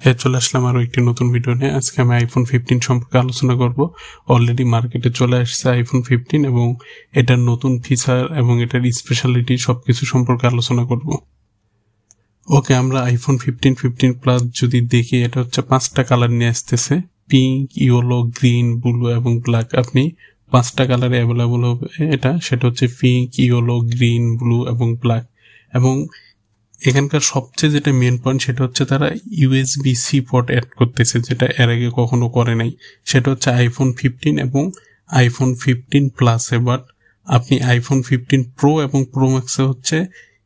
চলে আসলাম আরো একটি নতুন ভিডিও নিয়ে। আজকে আমি আইফোন 15 সম্পর্কে আলোচনা করব। অলরেডি মার্কেটে চলে আসছে আইফোন 15 এবং এটার নতুন ফিচার এবং এটার স্পেশালিটি সবকিছু সম্পর্কে আলোচনা করব। ওকে, আমরা আইফোন 15 প্লাস যদি দেখি, এটা হচ্ছে 5টা কালার নিয়ে আসতেছে, পিঙ্ক, ইয়েলো, গ্রিন, ব্লু এবং ব্ল্যাক। আপনি 5টা কালারে অ্যাভেলেবল হবে এটা, সেটা হচ্ছে পিঙ্ক, ইয়েলো, গ্রিন, ব্লু এবং ব্ল্যাক। এবং এখানকার সবচেয়ে যেটা মেন পয়েন্ট সেটা হচ্ছে তারা USB-C পোর্ট অ্যাড করতেছে, যেটা এর আগে কখনো করে নাই। সেটা হচ্ছে আইফোন 15 এবং আইফোন 15 প্লাসে। বাট আপনি আইফোন 15 প্রো এবং প্রো ম্যাক্সে হচ্ছে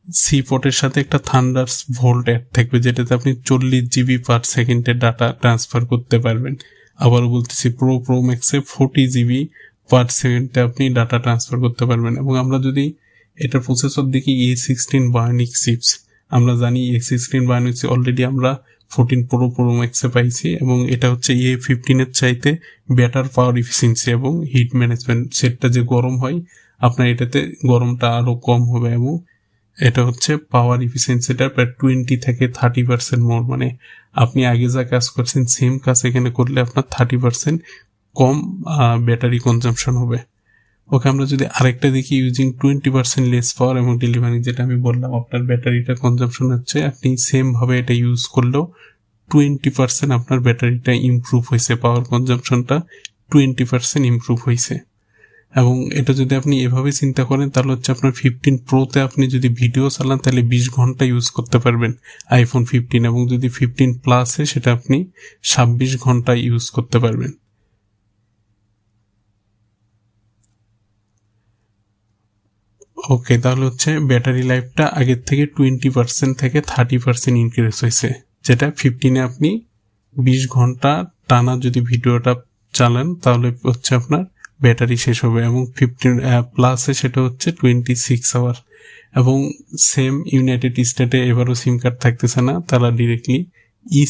সি পোর্টের সাথে একটা থান্ডারস ভোল্ট অ্যাড থাকবে, যেটাতে আপনি 40 GB পার সেকেন্ডে ডাটা ট্রান্সফার করতে পারবেন। আবারও বলতেছি, প্রো ম্যাক্সে 40 GB পার সেকেন্ডে আপনি ডাটা ট্রান্সফার করতে পারবেন। এবং আমরা যদি এটার প্রসেসর দেখি, A16 বায়োনিক চিপস। আমরা জানি A16 বায়োনিক অলরেডি আমরা 14 প্রো ম্যাক্সে পাইছি, এবং এটা হচ্ছে A15 এর চাইতে বেটার পাওয়ার এফিসিয়েন্সি এবং হিট ম্যানেজমেন্ট। সেটটা যে গরম হয় আপনার এটাতে গরমটা আরো কম হবে, এবং এটা হচ্ছে পাওয়ার এফিসিয়েন্সিটা প্রায় 20 থেকে 30% মোর। মানে আপনি আগে যা কাজ করছেন সেম কাজ এখানে করলে আপনার 30% কম ব্যাটারি কনজাম্পশন হবে। ওকে, আমরা যদি আরেকটা দেখি, ইউজিং 20% লেস পাওয়ার এবং ডেলিভারি, যেটা আমি বললাম আপনার ব্যাটারিটা কনজাম্পশন হচ্ছে, আপনি সেম ভাবে এটা ইউজ করলেও 20% আপনার ব্যাটারিটা ইমপ্রুভ হয়েছে, পাওয়ার কনজাম্পশনটা 20% ইমপ্রুভ হয়েছে। এবং এটা যদি আপনি এভাবে চিন্তা করেন তাহলে হচ্ছে আপনার 15 প্রোতে আপনি যদি ভিডিও চালান তাহলে 20 ঘন্টা ইউজ করতে পারবেন আইফোন 15, এবং যদি 15 প্লাসে সেটা আপনি 26 ঘন্টা ইউজ করতে পারবেন। ওকে, তাহলে হচ্ছে ব্যাটারি লাইফটা আগের থেকে 20% থেকে 30% ইনক্রিজ হয়েছে, যেটা 15-এ আপনি 20 ঘন্টা টানা যদি ভিডিওটা চালান তাহলে হচ্ছে আপনার ব্যাটারি শেষ হবে, এবং 15 প্লাসে সেটা হচ্ছে 26 আওয়ার। এবং সেম ইউনাইটেড স্টেটে এবারও সিম কার্ড থাকতেছে না, তারা ডিরেক্টলি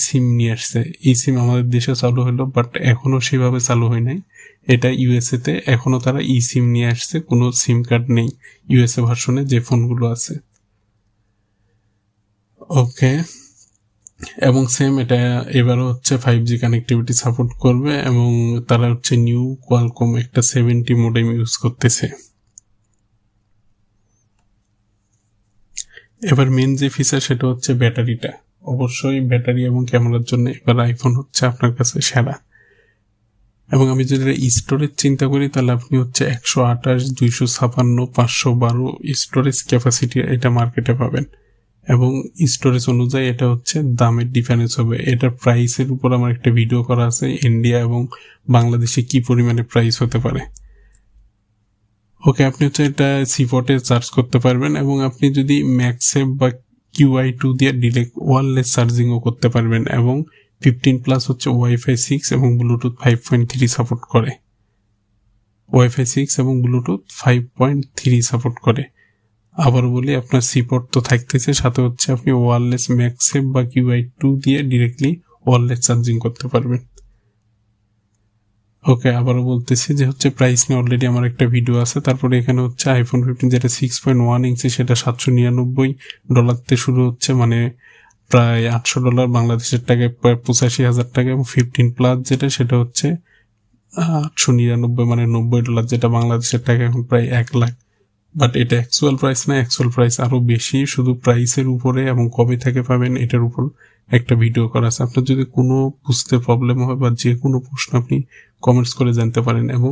সিম নিয়ে আসছে। সিম আমাদের দেশে চালু হলো, বাট এখনো সেভাবে চালু হয় নাই। এটা ইউএসএ তে এখনো তারা সিম নিয়ে আসছে, কোনো সিম কার্ড নেই ইউএসএ ভার্সনে যে ফোনগুলো আছে। ওকে, এবং সেম এটা এবারও হচ্ছে 5G কানেক্টিভিটি সাপোর্ট করবে, এবং তারা হচ্ছে নিউ কোয়ালকম একটা 70 মডেম ইউজ করতেছে। এবার মেন যে ফিচার সেটা হচ্ছে ব্যাটারিটা। অবশ্যই ব্যাটারি এবং ক্যামেরার জন্য এবার আইফোন হচ্ছে আপনার কাছে সেরা। এবং আমি যদি স্টোরেজ চিন্তা করি তাহলে আপনি হচ্ছে 128, 256, 512 স্টোরেজ ক্যাপাসিটি এটা মার্কেটে পাবেন, এবং স্টোরেজ অনুযায়ী এটা হচ্ছে দামের ডিফারেন্স হবে। এটার প্রাইসের উপর আমার একটা ভিডিও করা আছে, ইন্ডিয়া এবং বাংলাদেশে কি পরিমাণে প্রাইস হতে পারে। ওকে, আপনি হচ্ছে এটা সিপোর্টে চার্জ করতে পারবেন, এবং আপনি যদি ম্যাক্সেপ বা QI2 দিয়ে ডিরেক্ট ওয়্যারলেস চার্জিংও করতে পারবেন। এবং 15 প্লাস হচ্ছে ওয়াইফাই 6 এবং ব্লুটুথ 5.3 সাপোর্ট করে। ওয়াইফাই 6 এবং ব্লুটুথ 5.3 সাপোর্ট করে। আবার বলি, আপনার সিপোর্ট তো থাকতেছে, সাথে হচ্ছে আপনি ওয়্যারলেস ম্যাক্সেপ বা QI2 দিয়ে ডিরেক্টলি ওয়্যারলেস চার্জিং করতে পারবেন। ওকে, আবারও বলতেছি যে হচ্ছে প্রাইস নিয়ে অলরেডি আমার একটা ভিডিও আছে। তারপরে এখানে হচ্ছে আইফোন 15 যেটা 6.1 ইঞ্চি সেটা $799 শুরু হচ্ছে, মানে প্রায় $800 বাংলাদেশের টাকায়, প্রায় 85,000 টাকা। এবং 15 প্লাস যেটা সেটা হচ্ছে 899, মানে $90, যেটা বাংলাদেশের টাকা এখন প্রায় 1 লাখ। বাট এটা অ্যাকচুয়াল প্রাইস না, অ্যাকচুয়াল প্রাইস আরো বেশি। শুধু প্রাইসের উপরে এবং কবে থেকে পাবেন এটার উপর একটা ভিডিও করা আছে। আপনার যদি কোনো বুঝতে প্রবলেম হয় বা যে কোনো প্রশ্ন আপনি কমেন্টস করে জানতে পারেন, এবং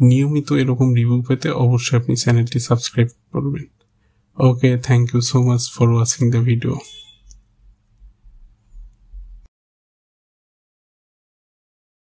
নিয়মিত এরকম রিভিউ পেতে অবশ্যই আপনি চ্যানেলটি সাবস্ক্রাইব করবেন। Okay, thank you so much for watching the video.